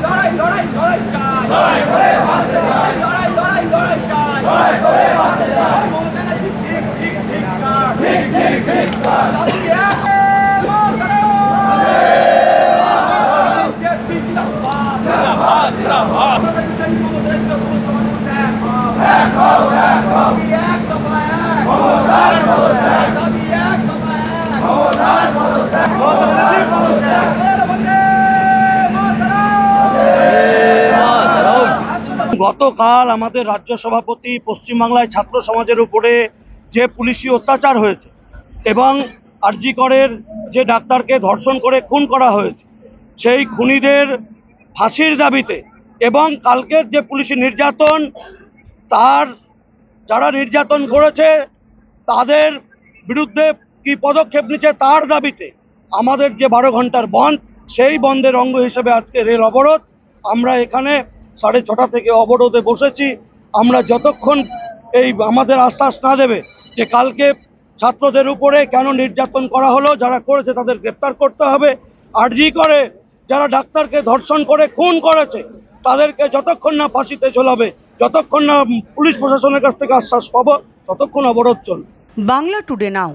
লড়াই লড়াই লড়াই চাই, লড়াই করে বাঁচতে চাই, লড়াই লড়াই লড়াই চাই, লড়াই করে বাঁচতে চাই। মমতা ব্যানার্জি ঠিক ঠিক ঠিক না, ঠিক ঠিক ঠিক না। দাবি এক, বিজেপি জিন্দাবাদ, জিন্দাবাদ জিন্দাবাদ। এক হও, এক হও। দাবি এক, দফা এক। ক্ষমতার পদত্যাগ। দাবি এক, দফা এক। ক্ষমতার পদত্যাগ। মমতা ব্যানার্জি পদত্যাগ। গতকাল আমাদের রাজ্য সভাপতি পশ্চিমবাংলায় ছাত্র সমাজের উপরে যে পুলিশি অত্যাচার হয়েছে এবং আরজি করের যে ডাক্তারকে ধর্ষণ করে খুন করা হয়েছে, সেই খুনিদের ফাঁসির দাবিতে এবং কালকের যে পুলিশি নির্যাতন, তার যারা নির্যাতন করেছে তাদের বিরুদ্ধে কি পদক্ষেপ নিচ্ছে তার দাবিতে আমাদের যে 12 ঘন্টার বন্ধ, সেই বন্ধের অঙ্গ হিসেবে আজকে রেল অবরোধ। আমরা এখানে 6:30 থেকে অবরোধে বসেছি। আমরা যতক্ষণ এই আমাদের আশ্বাস না দেবে যে কালকে ছাত্রদের উপরে কেন নির্যাতন করা হলো, যারা করেছে তাদের গ্রেপ্তার করতে হবে, আরজি করে যারা ডাক্তারকে ধর্ষণ করে খুন করেছে তাদেরকে যতক্ষণ না ফাঁসিতে ঝোলাবে, যতক্ষণ না পুলিশ প্রশাসনের কাছ থেকে আশ্বাস পাবো, ততক্ষণ অবরোধ চলবে। বাংলা টুডে নাও।